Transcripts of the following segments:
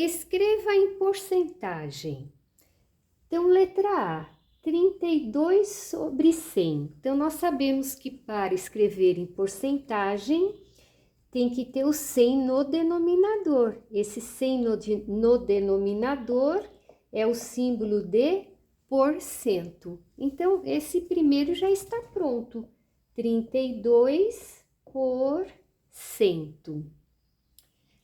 Escreva em porcentagem. Então, letra A, 32 sobre 100. Então, nós sabemos que para escrever em porcentagem, tem que ter o 100 no denominador. Esse 100 no denominador é o símbolo de porcento. Então, esse primeiro já está pronto. 32%.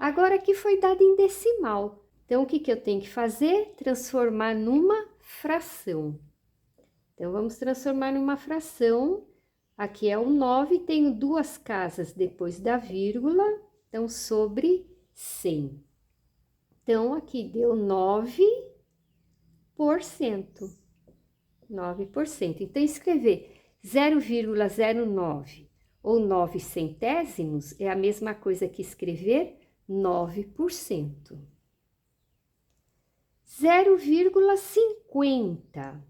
Agora aqui foi dado em decimal. Então, o que eu tenho que fazer? Transformar numa fração. Então, vamos transformar numa fração. Aqui é o 9, tenho duas casas depois da vírgula, então, sobre 100. Então, aqui deu 9%. 9%. Então, escrever 0,09 ou 9 centésimos é a mesma coisa que escrever 9%. 0,50.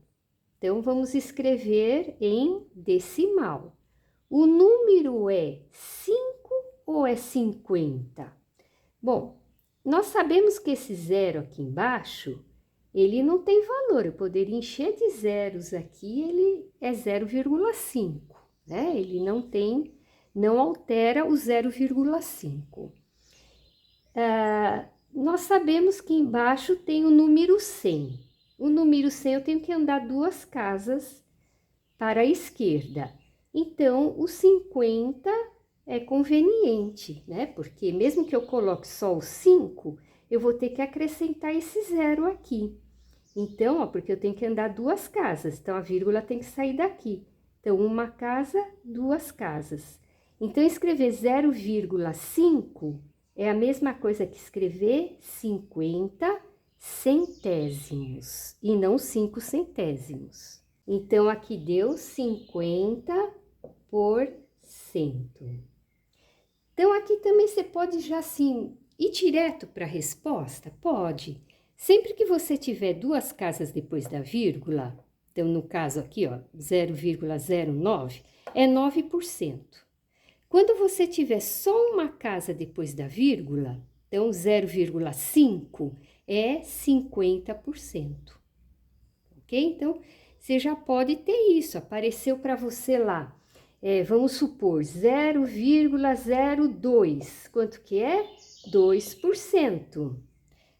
Então, vamos escrever em decimal. O número é 5 ou é 50? Bom, nós sabemos que esse zero aqui embaixo, ele não tem valor. Eu poderia encher de zeros aqui, ele é 0,5, né? Ele não altera o 0,5. Nós sabemos que embaixo tem o número 100. O número 100 eu tenho que andar duas casas para a esquerda. Então, o 50 é conveniente, né? Porque mesmo que eu coloque só o 5, eu vou ter que acrescentar esse zero aqui. Então, ó, porque eu tenho que andar duas casas, então a vírgula tem que sair daqui. Então, uma casa, duas casas. Então, escrever 0,5 é a mesma coisa que escrever 50 centésimos e não 5 centésimos. Então, aqui deu 50%. Então, aqui também você pode já assim ir direto para a resposta? Pode. Sempre que você tiver duas casas depois da vírgula, então no caso aqui, ó, 0,09, é 9%. Quando você tiver só uma casa depois da vírgula, então 0,5 é 50%. Ok? Então, você já pode ter isso, apareceu para você lá. Vamos supor, 0,02, quanto que é? 2%.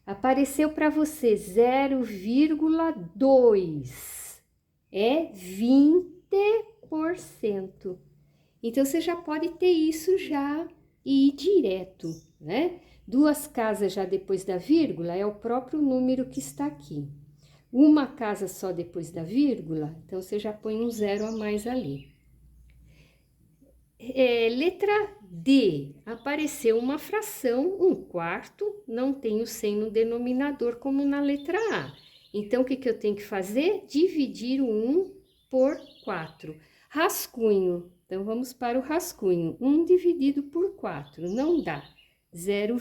Apareceu para você 0,2, é 20%. Então, você já pode ter isso já e ir direto, né? Duas casas já depois da vírgula é o próprio número que está aqui. Uma casa só depois da vírgula, então você já põe um zero a mais ali. Letra D, apareceu uma fração, 1/4, não tem o 100 no denominador como na letra A. Então, o que eu tenho que fazer? Dividir o 1 por 4. Rascunho, então vamos para o rascunho. 1 dividido por 4, não dá. 0,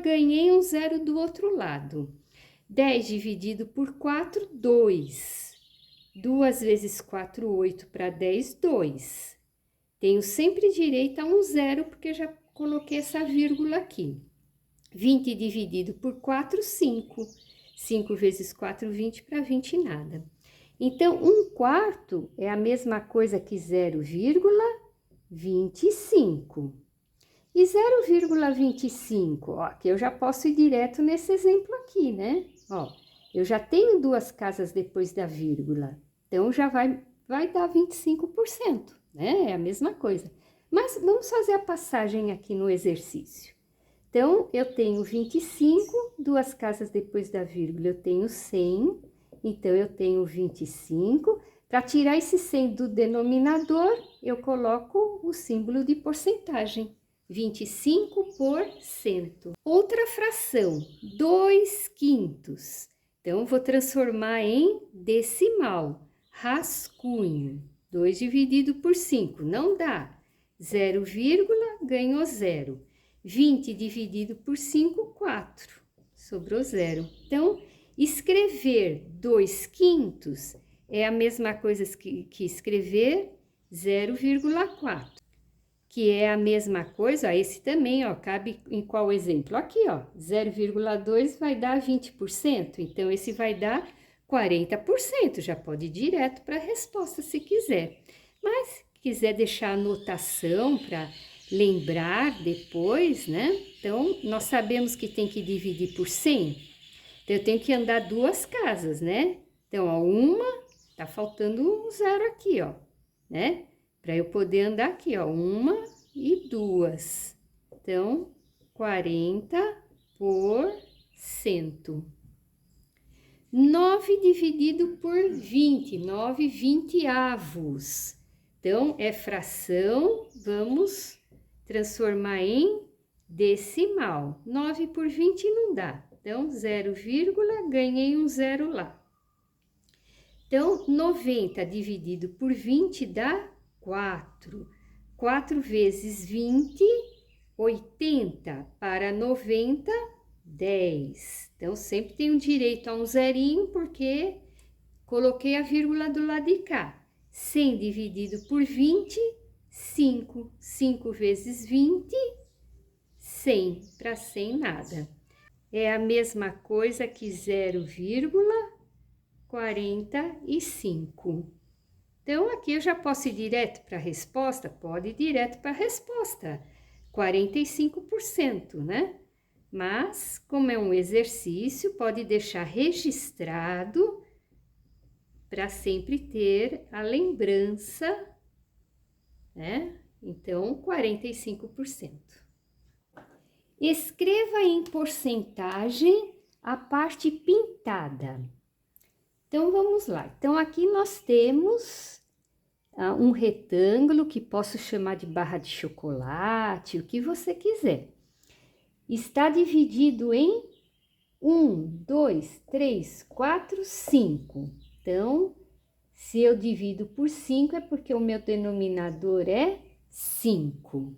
ganhei um zero do outro lado. 10 dividido por 4, 2. 2 vezes 4, 8 para 10, 2. Tenho sempre direito a um zero, porque já coloquei essa vírgula aqui. 20 dividido por 4, 5. 5 vezes 4, 20 para 20 nada. Então, 1/4 é a mesma coisa que 0,25. E 0,25, ó, que eu já posso ir direto nesse exemplo aqui, né? Ó, eu já tenho duas casas depois da vírgula, então já vai dar 25%, né? É a mesma coisa. Mas vamos fazer a passagem aqui no exercício. Então, eu tenho 25, duas casas depois da vírgula eu tenho 100, então eu tenho 25. Para tirar esse 100 do denominador, eu coloco o símbolo de porcentagem. 25%. Outra fração, 2/5. Então, vou transformar em decimal, rascunho. 2 dividido por 5, não dá. 0, ganhou 0. 20 dividido por 5, 4. Sobrou 0. Então, escrever 2/5 é a mesma coisa que escrever 0,4. que é a mesma coisa, ó, esse também, ó, cabe em qual exemplo? Aqui, ó, 0,2 vai dar 20%, então esse vai dar 40%, já pode ir direto para a resposta se quiser. Mas quiser deixar anotação para lembrar depois, né? Então, nós sabemos que tem que dividir por 100, então eu tenho que andar 2 casas, né? Então, ó, uma, tá faltando um zero aqui, ó, né? Para eu poder andar aqui, ó, 1 e 2. Então, 40%. 9 dividido por 20, 9 vinteavos. Então, é fração, vamos transformar em decimal. 9 por 20 não dá. Então, 0, ganhei um zero lá. Então, 90 dividido por 20 dá 4. 4 vezes 20, 80. Para 90, 10. Então, sempre tenho direito a um zerinho, porque coloquei a vírgula do lado de cá. 100 dividido por 20, 5. 5 vezes 20, 100. Para 100, nada. É a mesma coisa que 0,45. Então, aqui eu já posso ir direto para a resposta? Pode ir direto para a resposta. 45%, né? Mas, como é um exercício, pode deixar registrado para sempre ter a lembrança, né? Então, 45%. Escreva em porcentagem a parte pintada. Então, vamos lá. Então, aqui nós temos um retângulo que posso chamar de barra de chocolate, o que você quiser. Está dividido em 1, 2, 3, 4, 5. Então, se eu divido por 5 é porque o meu denominador é 5.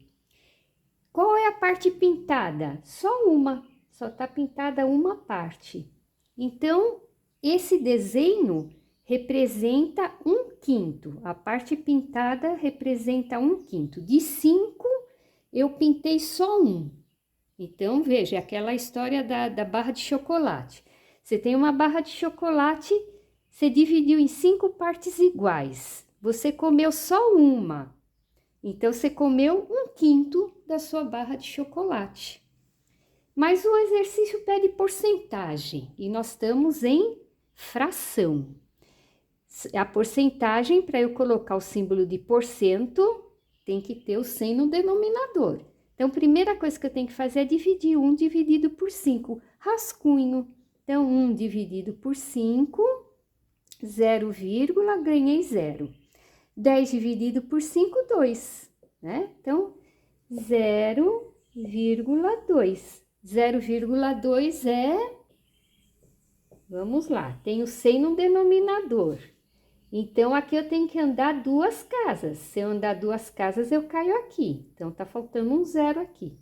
Qual é a parte pintada? Só uma, só está pintada uma parte. Então, esse desenho representa 1/5. A parte pintada representa 1/5. De 5, eu pintei só um. Então, veja, aquela história da barra de chocolate. Você tem uma barra de chocolate, você dividiu em 5 partes iguais. Você comeu só uma. Então, você comeu 1/5 da sua barra de chocolate. Mas o exercício pede porcentagem e nós estamos em fração. A porcentagem, para eu colocar o símbolo de porcento, tem que ter o 100 no denominador. Então, a primeira coisa que eu tenho que fazer é dividir 1 dividido por 5, rascunho. Então, 1 dividido por 5, 0, ganhei 0. 10 dividido por 5, 2, né? Então, 0,2. 0,2 é... Vamos lá, tenho 100 no denominador. Então, aqui eu tenho que andar 2 casas. Se eu andar 2 casas, eu caio aqui. Então, tá faltando um zero aqui.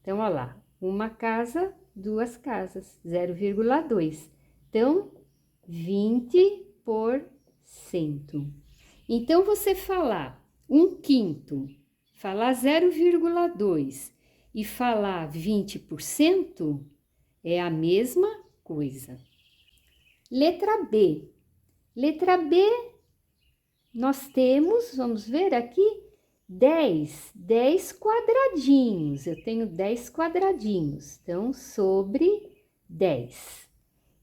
Então, olha lá, uma casa, 2 casas, 0,2. Então, 20%. Então, você falar 1/5, falar 0,2 e falar 20% é a mesma coisa. Letra B. Letra B, nós temos, vamos ver aqui, 10 quadradinhos. Eu tenho 10 quadradinhos, então, sobre 10.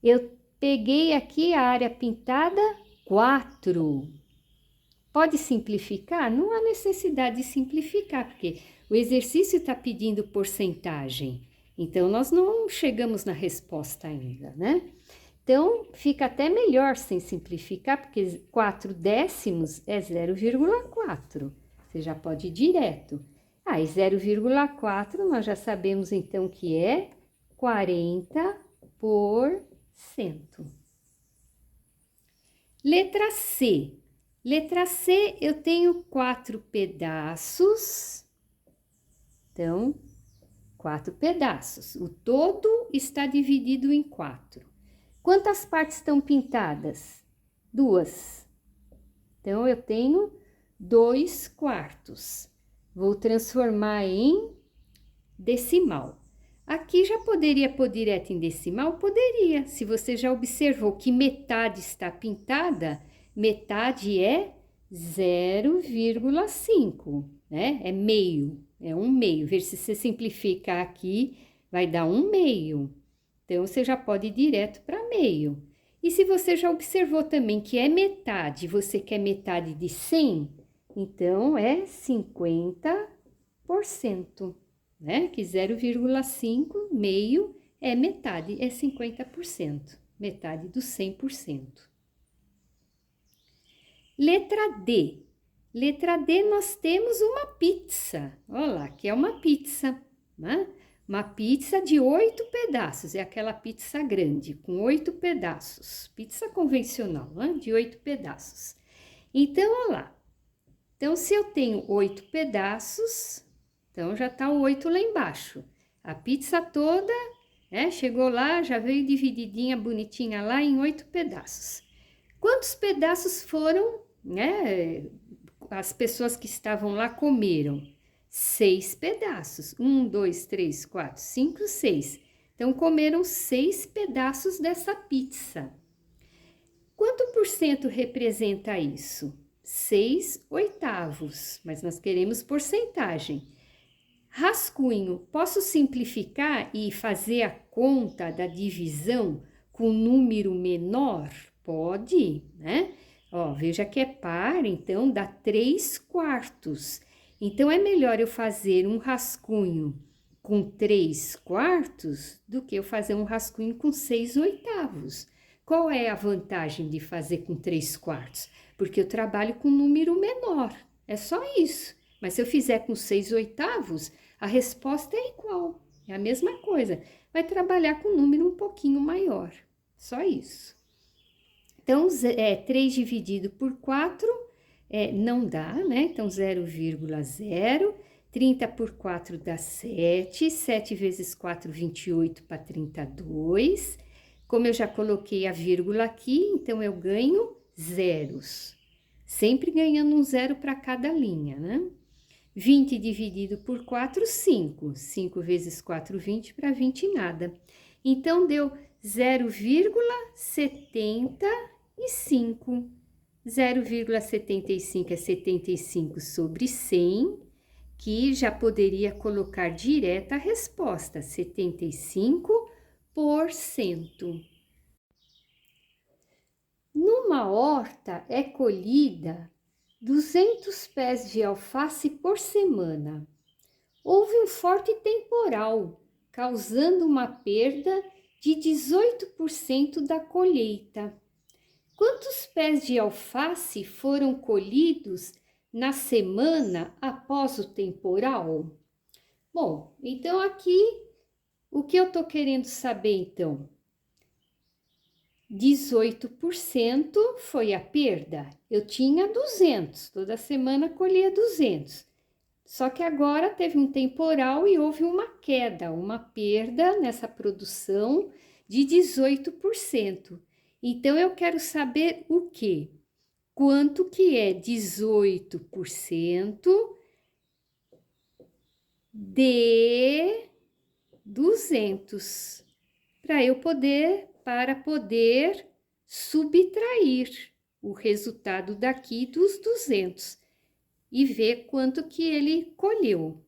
Eu peguei aqui a área pintada 4. Pode simplificar? Não há necessidade de simplificar, porque o exercício está pedindo porcentagem. Então, nós não chegamos na resposta ainda, né? Então, fica até melhor sem simplificar, porque 4 décimos é 0,4. Você já pode ir direto. Ah, e 0,4 nós já sabemos então que é 40%. Letra C. Letra C, eu tenho 4 pedaços. Então, 4 pedaços. O todo está dividido em 4. Quantas partes estão pintadas? 2. Então, eu tenho 2 quartos. Vou transformar em decimal. Aqui já poderia pôr direto em decimal? Poderia. Se você já observou que metade está pintada, metade é 0,5, né? É meio, é um meio. Ver se você simplificar aqui, vai dar um meio. Então, você já pode ir direto para meio. E se você já observou também que é metade, você quer metade de 100, então é 50%, né? Que 0,5, meio, é metade, é 50%, metade dos 100%. Letra D. Letra D, nós temos uma pizza. Olha lá, que é uma pizza, né? Uma pizza de 8 pedaços, é aquela pizza grande, com 8 pedaços. Pizza convencional, né? De 8 pedaços. Então, olha lá. Então, se eu tenho 8 pedaços, então já tá o 8 lá embaixo. A pizza toda, né? Chegou lá, já veio divididinha, bonitinha lá em 8 pedaços. Quantos pedaços foram, né? As pessoas que estavam lá comeram? 6 pedaços. 1, 2, 3, 4, 5, 6. Então, comeram 6 pedaços dessa pizza. Quanto por cento representa isso? 6 oitavos, mas nós queremos porcentagem. Rascunho, posso simplificar e fazer a conta da divisão com número menor? Pode, né? Ó, veja que é par, então dá 3 quartos. Então, é melhor eu fazer um rascunho com 3 quartos do que eu fazer um rascunho com 6 oitavos. Qual é a vantagem de fazer com 3 quartos? Porque eu trabalho com um número menor, é só isso. Mas se eu fizer com 6 oitavos, a resposta é igual, é a mesma coisa. Vai trabalhar com um número um pouquinho maior, só isso. Então, 3 dividido por 4 não dá, né? Então, 0,0. 30 por 4 dá 7. 7 vezes 4, 28 para 32. Como eu já coloquei a vírgula aqui, então eu ganho zeros. Sempre ganhando um zero para cada linha, né? 20 dividido por 4, 5. 5 vezes 4, 20 para 20 nada. Então, deu 0,75. 0,75 é 75 sobre 100, que já poderia colocar direto a resposta, 75%. Numa horta é colhida 200 pés de alface por semana. Houve um forte temporal, causando uma perda de 18% da colheita. Quantos pés de alface foram colhidos na semana após o temporal? Bom, então aqui, o que eu tô querendo saber então? 18% foi a perda. Eu tinha 200, toda semana colhia 200. Só que agora teve um temporal e houve uma queda, uma perda nessa produção de 18%. Então, eu quero saber o quê? Quanto que é 18% de 200? Para poder subtrair o resultado daqui dos 200 e ver quanto que ele colheu.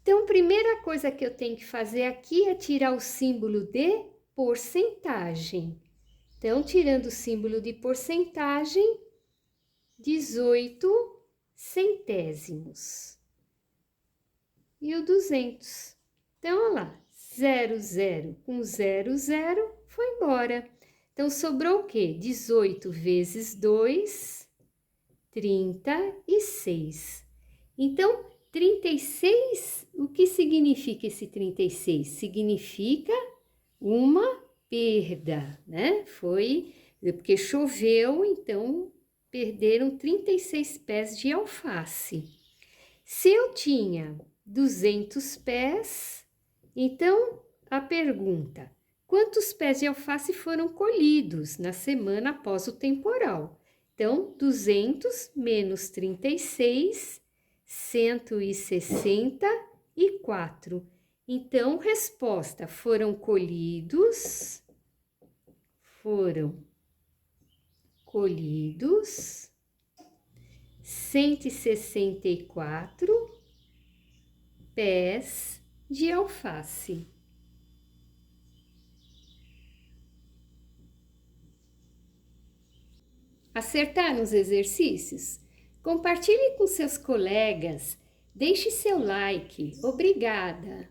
Então, a primeira coisa que eu tenho que fazer aqui é tirar o símbolo de porcentagem. Então, tirando o símbolo de porcentagem, 18 centésimos. E o 200. Então, olha lá, 0 com 0 foi embora. Então, sobrou o quê? 18 vezes 2, 36. Então, 36, o que significa esse 36? Significa uma perda, né? Foi porque choveu, então perderam 36 pés de alface. Se eu tinha 200 pés, então a pergunta: quantos pés de alface foram colhidos na semana após o temporal? Então, 200 menos 36 164. Então, resposta: foram colhidos 164 pés de alface. Acertar nos exercícios? Compartilhe com seus colegas, deixe seu like. Obrigada!